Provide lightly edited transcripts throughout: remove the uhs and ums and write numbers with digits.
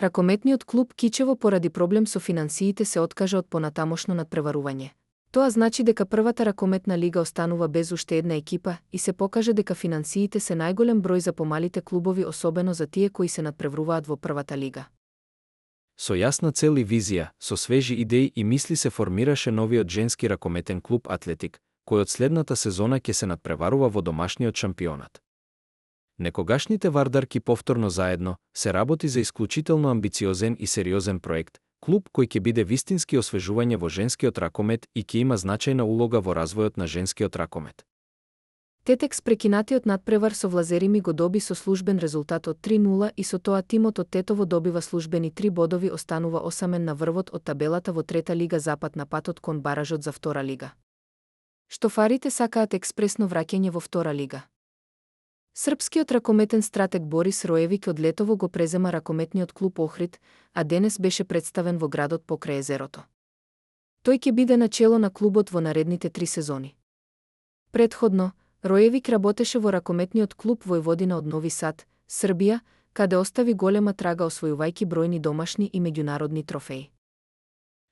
Ракометниот клуб Кичево поради проблем со финансиите се откажа од понатамошно надпреварување. Тоа значи дека првата ракометна лига останува без уште една екипа и се покажа дека финансиите се најголем број за помалите клубови, особено за тие кои се надпреваруваат во првата лига. Со јасна цел и визија, со свежи идеи и мисли се формираше новиот женски ракометен клуб Атлетик, кој од следната сезона ќе се надпреварува во домашниот шампионат. Некогашните вардарки повторно заедно се работи за исклучително амбициозен и сериозен проект, клуб кој ќе биде вистински освежување во женскиот ракомет и ќе има значајна улога во развојот на женскиот ракомет. Тетекс прекинатиот надпревар со влазерими го доби со службен резултат од 3:0 и со тоа тимот од Тетово добива службени 3 бодови, останува осамен на врвот од табелата во трета лига, запад на патот кон баражот за втора лига. Штофарите сакаат експресно враќање во втора лига. Српскиот ракометен стратег Борис Роевик од Летово го презема ракометниот клуб Охрид, а денес беше представен во градот покрај езерото. Тој ќе биде начело на клубот во наредните 3 сезони. Претходно, Роевик работеше во ракометниот клуб Војводина од Нови Сад, Србија, каде остави голема трага освојувајќи бројни домашни и меѓународни трофеи.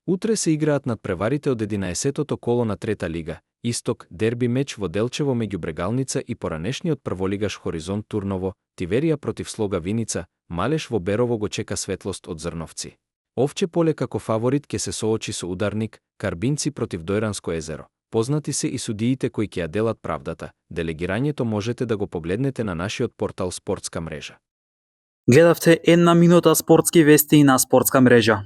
Утре се играат надпреварите од 11-тото коло на трета лига, Исток, дерби меч во Делчево меѓу Брегалница и поранешниот прволигаш Хоризонт Турново, Тиверија против Слога Виница, Малеш во Берово го чека Светлост од Зрновци. Овче поле како фаворит ќе се соочи со Ударник, Карбинци против Дојранско езеро. Познати се и судиите кои ќе ја делат правдата. Делегирањето можете да го погледнете на нашиот портал Спортска мрежа. Гледавте една минута спортски вести на Спортска мрежа.